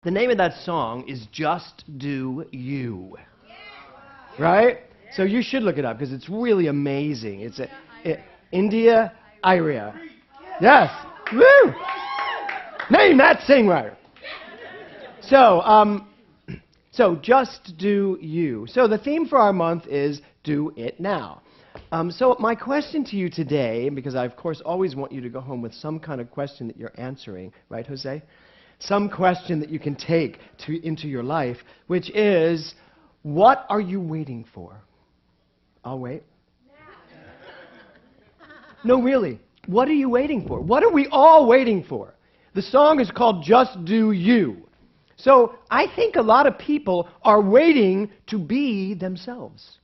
The name of that song is Just Do You. Right? So you should look it up because it's really amazing. It's India Iria. Yes. Woo! Name that songwriter. So Just Do You. So the theme for our month is Do It Now. So my question to you today, because I of course always want you to go home with some kind of question that you're answering, right, Jose? Some question that you can take into your life, which is, what are you waiting for? I'll wait. No, really. What are you waiting for? What are we all waiting for? The song is called Just Do You. So I think a lot of people are waiting to be themselves.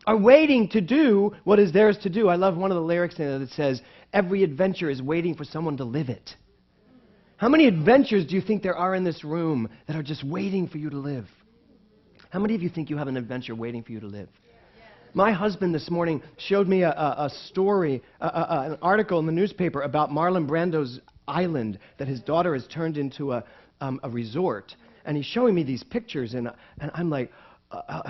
Are waiting to do what is theirs to do. I love one of the lyrics in it that says, every adventure is waiting for someone to live it. How many adventures do you think there are in this room that are just waiting for you to live? How many of you think you have an adventure waiting for you to live? My husband this morning showed me a story, an article in the newspaper about Marlon Brando's island that his daughter has turned into a resort. And he's showing me these pictures, and I'm like,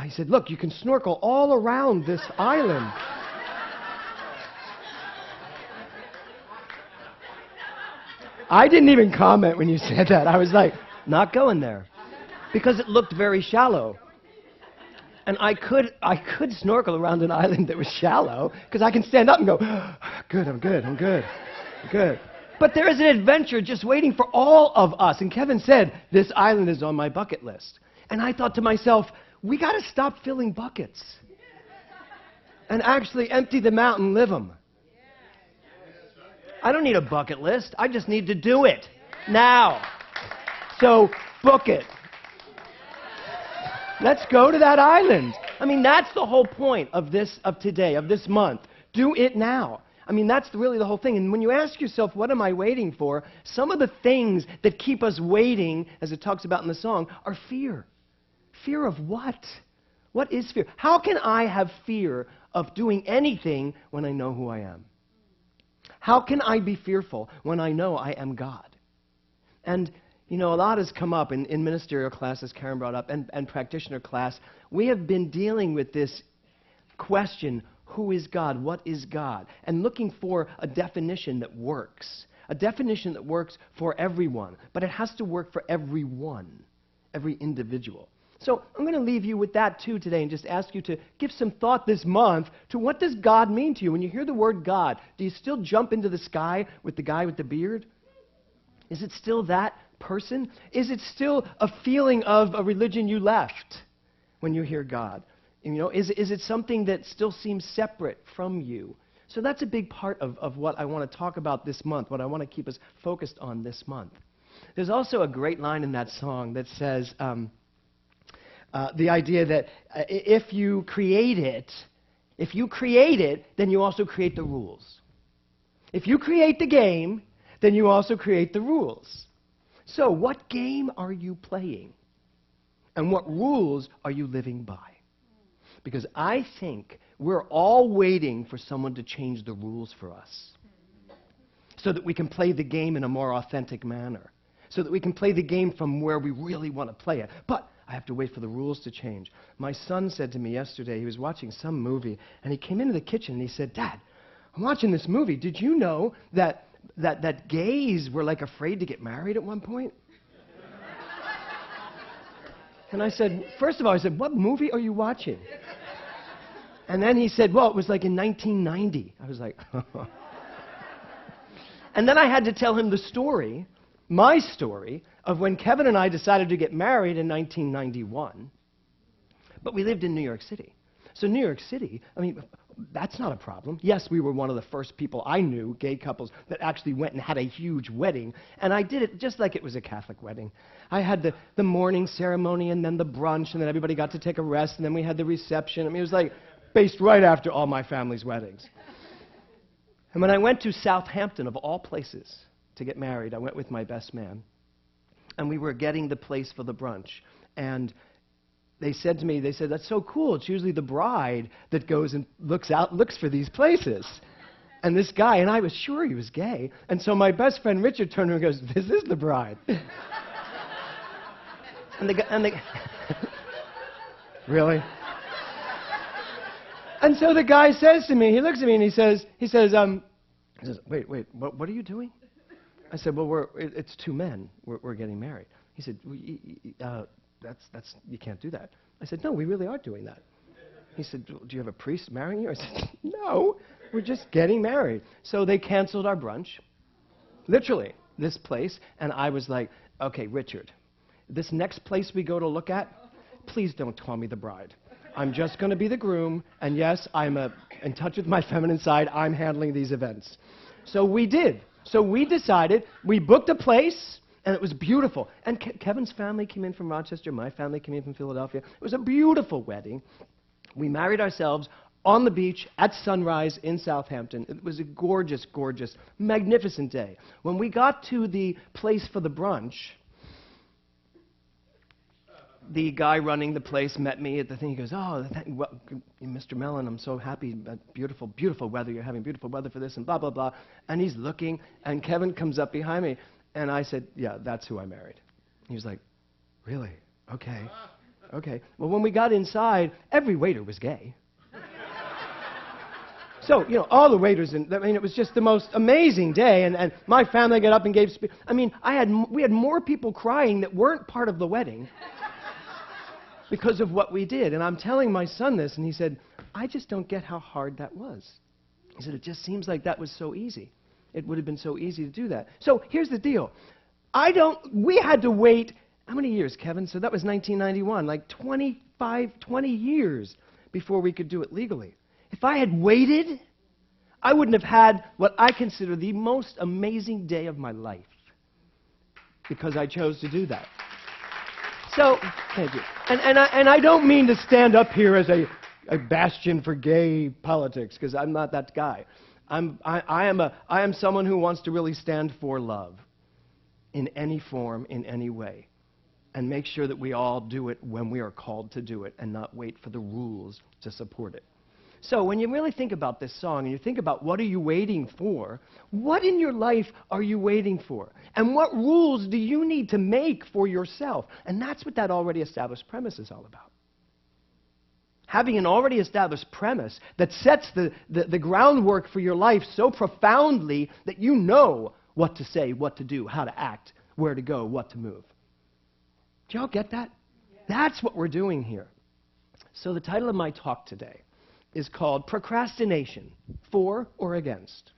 he said, look, you can snorkel all around this island. I didn't even comment when you said that. I was like, not going there. Because it looked very shallow. And I could snorkel around an island that was shallow, because I can stand up and go, good, I'm good, I'm good, I'm good. But there is an adventure just waiting for all of us. And Kevin said, this island is on my bucket list. And I thought to myself, we got to stop filling buckets and actually empty them out and live them. I don't need a bucket list. I just need to do it now. So book it. Let's go to that island. I mean, that's the whole point of today, of this month. Do it now. I mean, that's really the whole thing. And when you ask yourself, what am I waiting for? Some of the things that keep us waiting, as it talks about in the song, are fear. Fear of what? What is fear? How can I have fear of doing anything when I know who I am? How can I be fearful when I know I am God? And, you know, a lot has come up in ministerial class, as Karen brought up, and practitioner class. We have been dealing with this question, who is God? What is God? And looking for a definition that works. A definition that works for everyone. But it has to work for everyone, every individual. So I'm going to leave you with that too today and just ask you to give some thought this month to what does God mean to you? When you hear the word God, do you still jump into the sky with the guy with the beard? Is it still that person? Is it still a feeling of a religion you left when you hear God? You know, is it something that still seems separate from you? So that's a big part of what I want to talk about this month, what I want to keep us focused on this month. There's also a great line in that song that says, the idea that if you create it, then you also create the rules. If you create the game, then you also create the rules. So what game are you playing? And what rules are you living by? Because I think we're all waiting for someone to change the rules for us so that we can play the game in a more authentic manner, so that we can play the game from where we really want to play it. But I have to wait for the rules to change. My son said to me yesterday, he was watching some movie, and he came into the kitchen and he said, Dad, I'm watching this movie. Did you know that gays were like afraid to get married at one point? And I said, first of all, I said, what movie are you watching? And then he said, well, it was like in 1990. I was like, And then I had to tell him the story, my story, of when Kevin and I decided to get married in 1991, but we lived in New York City. So New York City, I mean, that's not a problem. Yes, we were one of the first people I knew, gay couples, that actually went and had a huge wedding, and I did it just like it was a Catholic wedding. I had the morning ceremony, and then the brunch, and then everybody got to take a rest, and then we had the reception. I mean, it was like based right after all my family's weddings. And when I went to Southampton, of all places, to get married, I went with my best man. And we were getting the place for the brunch. And they said to me, that's so cool. It's usually the bride that goes and looks for these places. And this guy, and I was sure he was gay. And so my best friend Richard turned to me and goes, this is the bride. And the really? And so the guy says to me, he looks at me and he says, wait, what are you doing? I said, well, it's two men. We're getting married. He said, that's you can't do that. I said, no, we really are doing that. He said, do you have a priest marrying you? I said, no, we're just getting married. So they canceled our brunch, literally, this place. And I was like, okay, Richard, this next place we go to look at, please don't call me the bride. I'm just going to be the groom. And yes, I'm in touch with my feminine side. I'm handling these events. So we did. So we decided, we booked a place. And it was beautiful. And Kevin's family came in from Rochester. My family came in from Philadelphia. It was a beautiful wedding. We married ourselves on the beach at sunrise in Southampton. It was a gorgeous, gorgeous, magnificent day. When we got to the place for the brunch, the guy running the place met me at the thing. He goes, Mr. Mellon, I'm so happy. Beautiful, beautiful weather. You're having beautiful weather for this and blah, blah, blah. And he's looking, and Kevin comes up behind me. And I said, yeah, that's who I married. He was like, really? Okay. Okay. Well, when we got inside, every waiter was gay. So, all the waiters, it was just the most amazing day. And my family got up and gave speech. We had more people crying that weren't part of the wedding because of what we did. And I'm telling my son this, and he said, I just don't get how hard that was. He said, it just seems like that was so easy. It would have been so easy to do that. So here's the deal. We had to wait, how many years, Kevin? So that was 1991, like 20 years before we could do it legally. If I had waited, I wouldn't have had what I consider the most amazing day of my life because I chose to do that. So, thank you. And I don't mean to stand up here as a bastion for gay politics because I'm not that guy. I am someone who wants to really stand for love in any form, in any way, and make sure that we all do it when we are called to do it and not wait for the rules to support it. So when you really think about this song and you think about what are you waiting for, what in your life are you waiting for? And what rules do you need to make for yourself? And that's what that already established premise is all about. Having an already established premise that sets the groundwork for your life so profoundly that you know what to say, what to do, how to act, where to go, what to move. Do y'all get that? Yeah. That's what we're doing here. So the title of my talk today is called Procrastination, For or Against.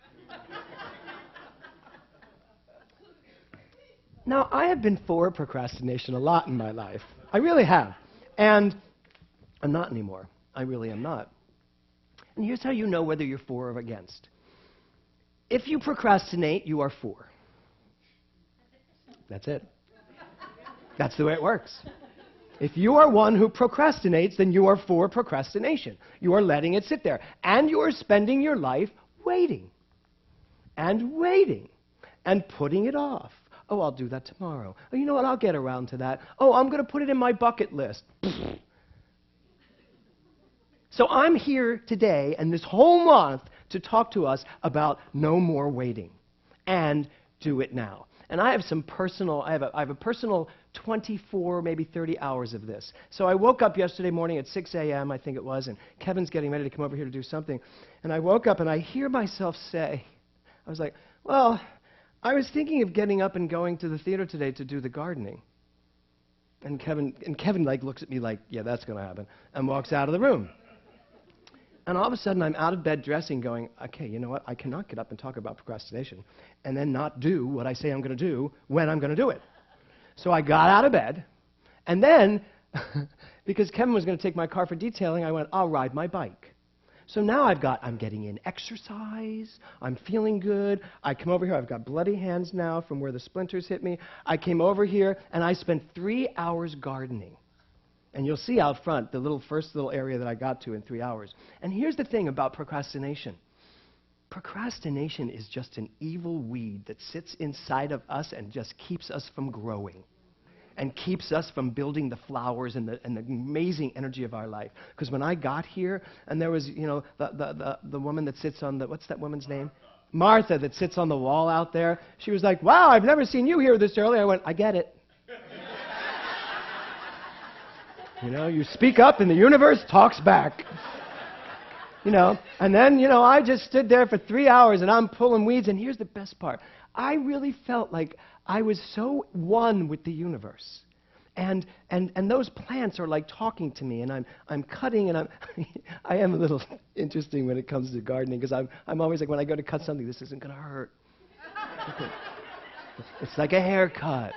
Now, I have been for procrastination a lot in my life. I really have. And I'm not anymore. I really am not. And here's how you know whether you're for or against. If you procrastinate, you are for. That's it. That's the way it works. If you are one who procrastinates, then you are for procrastination. You are letting it sit there. And you are spending your life waiting. And waiting. And putting it off. Oh, I'll do that tomorrow. Oh, you know what? I'll get around to that. Oh, I'm going to put it in my bucket list. So I'm here today and this whole month to talk to us about no more waiting and do it now. And I have some personal, I have a personal 24, maybe 30 hours of this. So I woke up yesterday morning at 6 a.m., I think it was, and Kevin's getting ready to come over here to do something. And I woke up and I hear myself say, I was like, well, I was thinking of getting up and going to the theater today to do the gardening. And Kevin like looks at me like, yeah, that's going to happen, and walks out of the room. And all of a sudden, I'm out of bed dressing going, okay, you know what? I cannot get up and talk about procrastination and then not do what I say I'm going to do when I'm going to do it. So I got out of bed, and then, because Kevin was going to take my car for detailing, I went, I'll ride my bike. So now I'm getting in exercise, I'm feeling good, I come over here, I've got bloody hands now from where the splinters hit me. I came over here, and I spent 3 hours gardening. And you'll see out front the first little area that I got to in 3 hours. And here's the thing about procrastination. Procrastination is just an evil weed that sits inside of us and just keeps us from growing and keeps us from building the flowers and the amazing energy of our life. Because when I got here, and there was, the woman that sits on what's that woman's name? Martha, that sits on the wall out there. She was like, wow, I've never seen you here this early. I went, I get it. You speak up and the universe talks back. And then, I just stood there for 3 hours and I'm pulling weeds. And here's the best part. I really felt like I was so one with the universe. And those plants are like talking to me, and I'm cutting, and I am a little interesting when it comes to gardening, because I'm always like, when I go to cut something, this isn't going to hurt. It's like a haircut.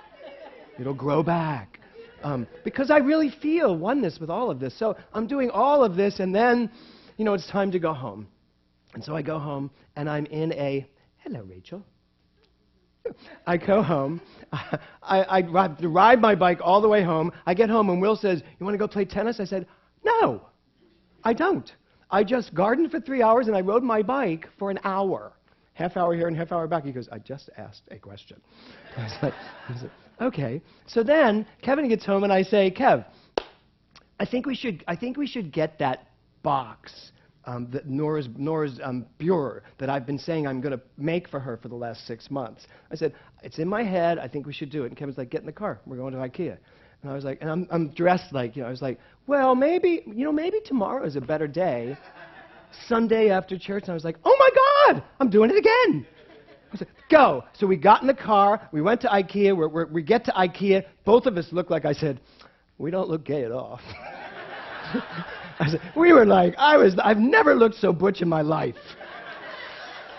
It'll grow back. Because I really feel oneness with all of this. So I'm doing all of this, and then, it's time to go home. And so I go home, and I'm in hello, Rachel. I go home. I ride my bike all the way home. I get home, and Will says, "You want to go play tennis?" I said, "No, I don't. I just gardened for 3 hours, and I rode my bike for an hour. Half hour here and half hour back." He goes, "I just asked a question." I was like, okay. So then Kevin gets home, and I say, "Kev, I think we should get that box, that Nora's bureau that I've been saying I'm going to make for her for the last 6 months." I said, "It's in my head. I think we should do it." And Kevin's like, "Get in the car. We're going to IKEA." And I was like, and I'm dressed like, I was like, well, maybe tomorrow is a better day. Sunday after church. And I was like, oh my God, I'm doing it again. I said, go. So we got in the car. We went to IKEA. We get to IKEA. Both of us look like, I said, we don't look gay at all. I said, we were like, I've never looked so butch in my life.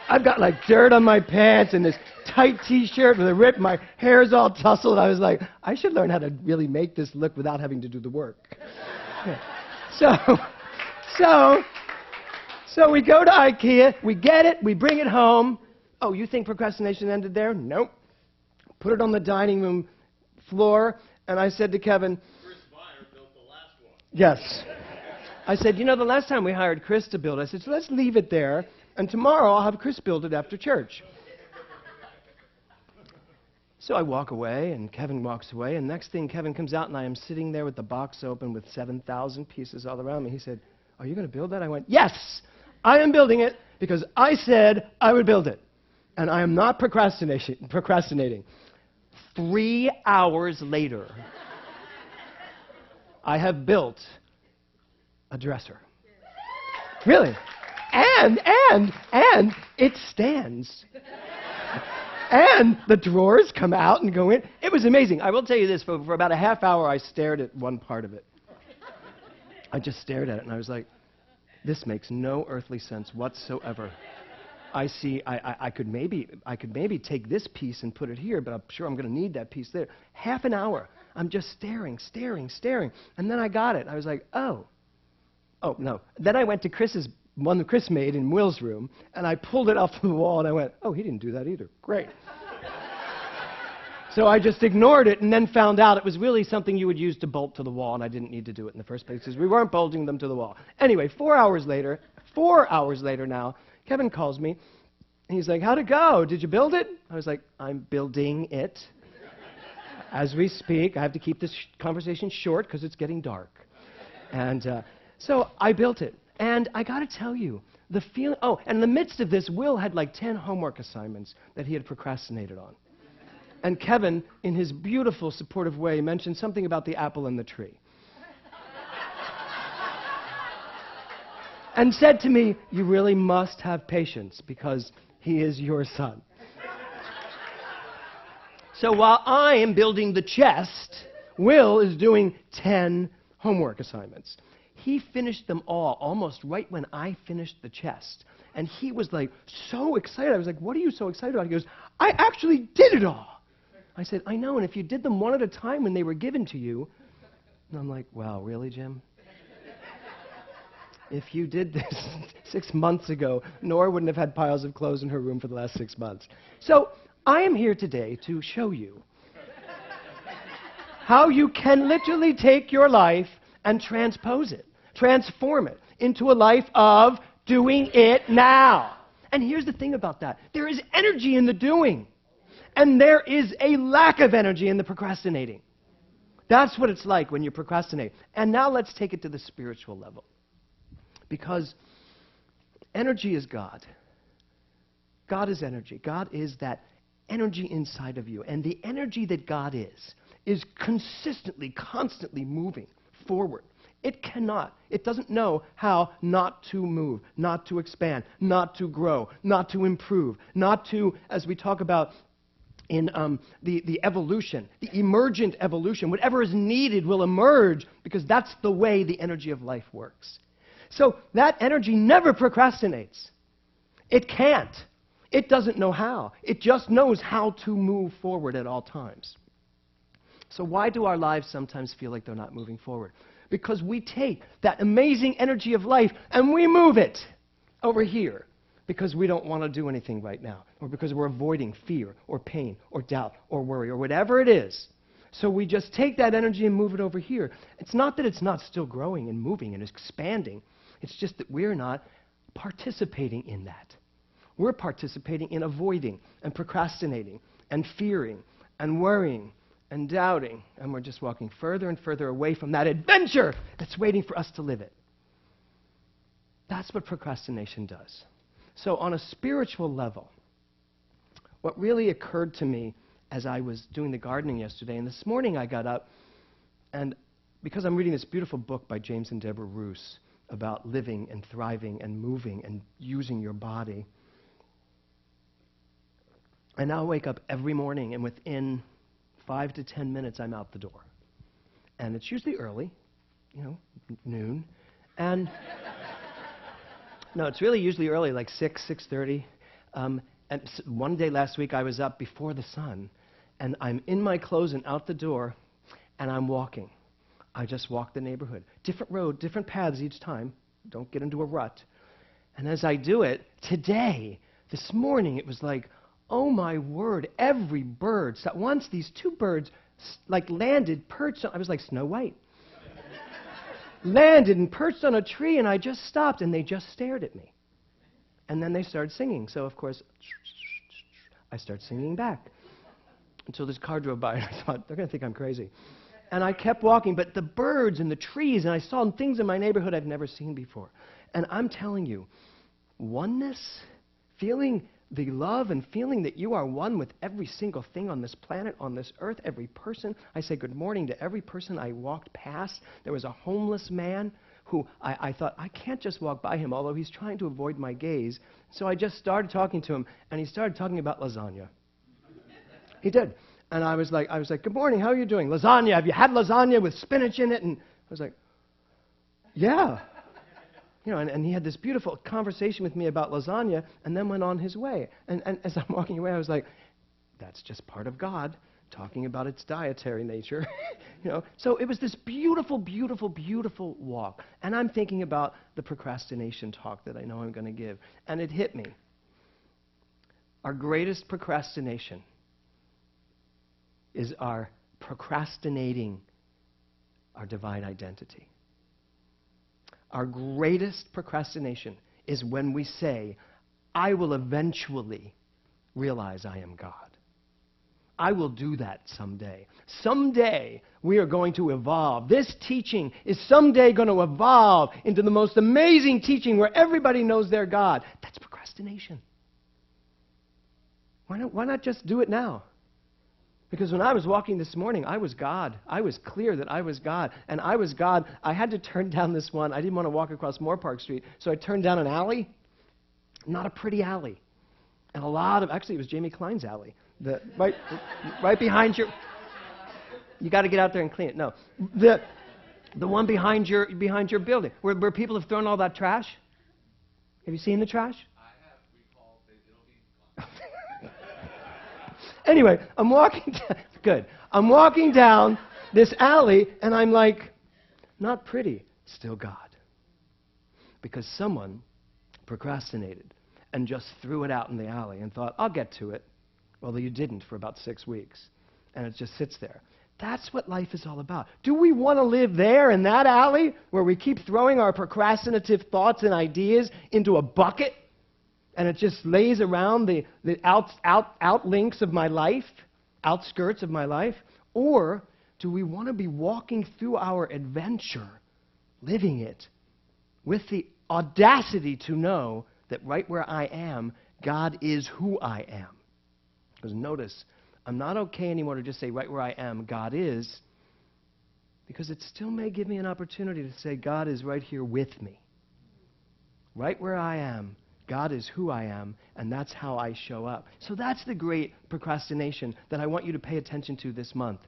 I've got like dirt on my pants and this tight T-shirt with a rip. My hair's all tousled. I was like, I should learn how to really make this look without having to do the work. Yeah. So we go to IKEA. We get it. We bring it home. Oh, you think procrastination ended there? Nope. Put it on the dining room floor. And I said to Kevin, Chris Meyer built the last one. Yes. I said, the last time we hired Chris to build it, I said, so let's leave it there, and tomorrow I'll have Chris build it after church. So I walk away, and Kevin walks away, and next thing, Kevin comes out, and I am sitting there with the box open with 7,000 pieces all around me. He said, are you going to build that? I went, yes, I am building it, because I said I would build it. And I am not procrastinating. 3 hours later, I have built a dresser. Really. And it stands. And the drawers come out and go in. It was amazing. I will tell you this, for about a half hour, I stared at one part of it. I just stared at it, and I was like, this makes no earthly sense whatsoever. I see, I could maybe take this piece and put it here, but I'm sure I'm going to need that piece there. Half an hour. I'm just staring. And then I got it. I was like, oh, no. Then I went to one that Chris made in Will's room, and I pulled it off the wall, and I went, oh, he didn't do that either. Great. So I just ignored it and then found out it was really something you would use to bolt to the wall, and I didn't need to do it in the first place because we weren't bolting them to the wall. Anyway, 4 hours later now, Kevin calls me, and he's like, how'd it go? Did you build it? I was like, I'm building it. As we speak, I have to keep this conversation short because it's getting dark. And so I built it. And I got to tell you, the feeling, and in the midst of this, Will had like 10 homework assignments that he had procrastinated on. And Kevin, in his beautiful, supportive way, mentioned something about the apple in the tree. And said to me, you really must have patience because he is your son. So while I am building the chest, Will is doing 10 homework assignments. He finished them all almost right when I finished the chest. And he was like so excited. I was like, what are you so excited about? He goes, I actually did it all. I said, I know, and if you did them one at a time when they were given to you. And I'm like, wow, really, Jim? If you did this 6 months ago, Nora wouldn't have had piles of clothes in her room for the last 6 months. So I am here today to show you how you can literally take your life and transpose it, transform it into a life of doing it now. And here's the thing about that. There is energy in the doing, and there is a lack of energy in the procrastinating. That's what it's like when you procrastinate. And now let's take it to the spiritual level. Because energy is God. God is energy. God is that energy inside of you. And the energy that God is consistently, constantly moving forward. It cannot. It doesn't know how not to move, not to expand, not to grow, not to improve, not to, as we talk about in the evolution, the emergent evolution, whatever is needed will emerge because that's the way the energy of life works. So that energy never procrastinates. It can't. It doesn't know how. It just knows how to move forward at all times. So why do our lives sometimes feel like they're not moving forward? Because we take that amazing energy of life and we move it over here because we don't want to do anything right now, or because we're avoiding fear or pain or doubt or worry or whatever it is. So we just take that energy and move it over here. It's not that it's not still growing and moving and expanding. It's just that we're not participating in that. We're participating in avoiding and procrastinating and fearing and worrying and doubting, and we're just walking further and further away from that adventure that's waiting for us to live it. That's what procrastination does. So on a spiritual level, what really occurred to me as I was doing the gardening yesterday, and this morning I got up, and because I'm reading this beautiful book by James and Deborah Roos about living and thriving and moving and using your body, I now wake up every morning, and within 5 to 10 minutes, I'm out the door. And it's usually early, noon. And no, it's really usually early, like 6:30. And one day last week, I was up before the sun, and I'm in my clothes and out the door, and I'm walking. I just walk the neighborhood. Different road, different paths each time. Don't get into a rut. And as I do it, this morning, it was like, oh my word, every bird. So once these two birds landed, perched on, I was like Snow White. Landed and perched on a tree, and I just stopped, and they just stared at me. And then they started singing. So, of course, I started singing back until this car drove by, and I thought, they're going to think I'm crazy. And I kept walking, but the birds and the trees, and I saw things in my neighborhood I've never seen before. And I'm telling you, oneness, feeling the love and feeling that you are one with every single thing on this planet, on this earth, every person. I say good morning to every person I walked past. There was a homeless man who I thought, I can't just walk by him, although he's trying to avoid my gaze. So I just started talking to him, and he started talking about lasagna. He did. And I was like, good morning, how are you doing? Lasagna, have you had lasagna with spinach in it? And I was like, yeah. And he had this beautiful conversation with me about lasagna and then went on his way. And as I'm walking away, I was like, that's just part of God talking about its dietary nature. So it was this beautiful, beautiful, beautiful walk. And I'm thinking about the procrastination talk that I know I'm going to give. And it hit me. Our greatest procrastination is our procrastinating our divine identity. Our greatest procrastination is when we say, I will eventually realize I am God. I will do that someday. Someday we are going to evolve. This teaching is someday going to evolve into the most amazing teaching where everybody knows their God. That's procrastination. Why not just do it now? Because when I was walking this morning, I was God. I was clear that I was God. And I was God. I had to turn down this one. I didn't want to walk across Moorpark Street, so I turned down an alley. Not a pretty alley. And actually, it was Jamie Klein's alley. Right behind your... You got to get out there and clean it. No. The one behind your building, where people have thrown all that trash. Have you seen the trash? Anyway, I'm walking down this alley, and I'm like, not pretty, still God. Because someone procrastinated and just threw it out in the alley and thought, I'll get to it. Well, you didn't for about 6 weeks, and it just sits there. That's what life is all about. Do we want to live there in that alley where we keep throwing our procrastinative thoughts and ideas into a bucket? And it just lays around the outlinks of my life, outskirts of my life? Or do we want to be walking through our adventure, living it, with the audacity to know that right where I am, God is who I am? Because notice, I'm not okay anymore to just say right where I am, God is. Because it still may give me an opportunity to say, God is right here with me. Right where I am, God is who I am, and that's how I show up. So that's the great procrastination that I want you to pay attention to this month.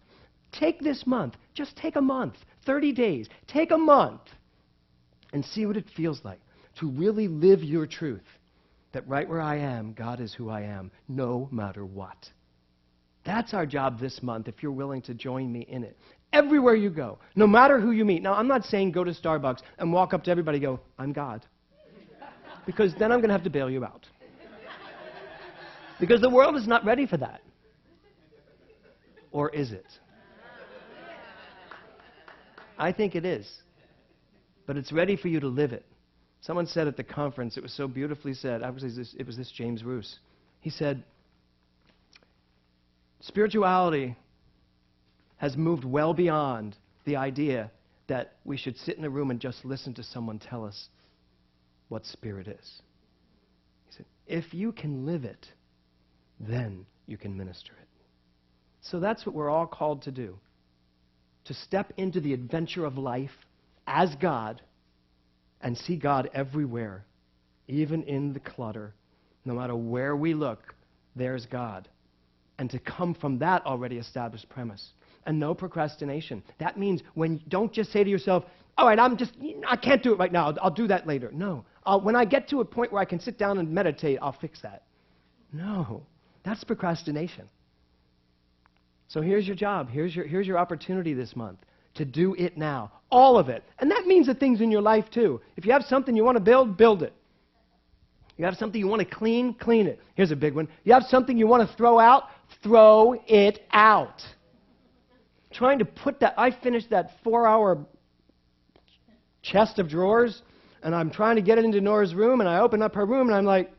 Take this month. Just take a month. 30 days. Take a month and see what it feels like to really live your truth. That right where I am, God is who I am, no matter what. That's our job this month, if you're willing to join me in it. Everywhere you go, no matter who you meet. Now, I'm not saying go to Starbucks and walk up to everybody and go, I'm God. Because then I'm going to have to bail you out. Because the world is not ready for that. Or is it? I think it is. But it's ready for you to live it. Someone said at the conference, it was so beautifully said, it was this James Roos. He said, spirituality has moved well beyond the idea that we should sit in a room and just listen to someone tell us what spirit is. He said, if you can live it, then you can minister it. So that's what we're all called to do. To step into the adventure of life as God and see God everywhere, even in the clutter. No matter where we look, there's God. And to come from that already established premise. And no procrastination. That means don't just say to yourself, all right, I can't do it right now. I'll do that later. No. When I get to a point where I can sit down and meditate, I'll fix that. No. That's procrastination. So here's your job. Here's your opportunity this month to do it now. All of it. And that means the things in your life too. If you have something you want to build it. You have something you want to clean it. Here's a big one. You have something you want to throw out, throw it out. Trying to put that, I finished that 4-hour chest of drawers, and I'm trying to get it into Nora's room, and I open up her room, and I'm like,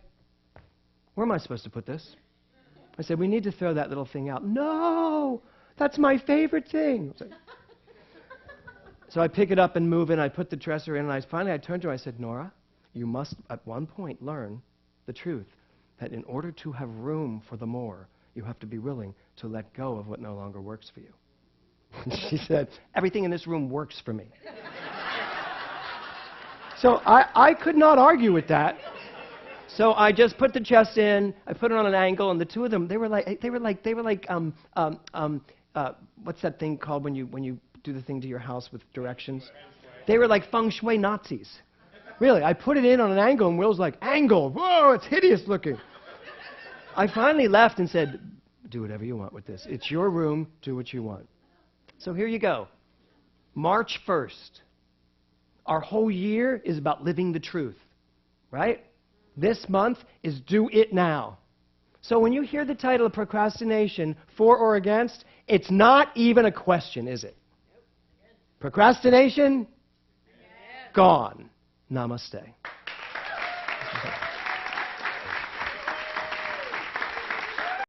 where am I supposed to put this? I said, we need to throw that little thing out. No, that's my favorite thing. So I pick it up and move it, and I put the dresser in, and finally I turned to her, I said, Nora, you must at one point learn the truth, that in order to have room for the more, you have to be willing to let go of what no longer works for you. She said, everything in this room works for me. So I could not argue with that. So I just put the chest in, I put it on an angle, and the two of them, they were like what's that thing called when you do the thing to your house with directions? They were like feng shui Nazis. Really, I put it in on an angle, and Will's like, angle, whoa, it's hideous looking. I finally left and said, do whatever you want with this. It's your room, do what you want. So here you go. March 1st. Our whole year is about living the truth, right? This month is do it now. So when you hear the title of procrastination, for or against, it's not even a question, is it? Procrastination? Gone. Namaste.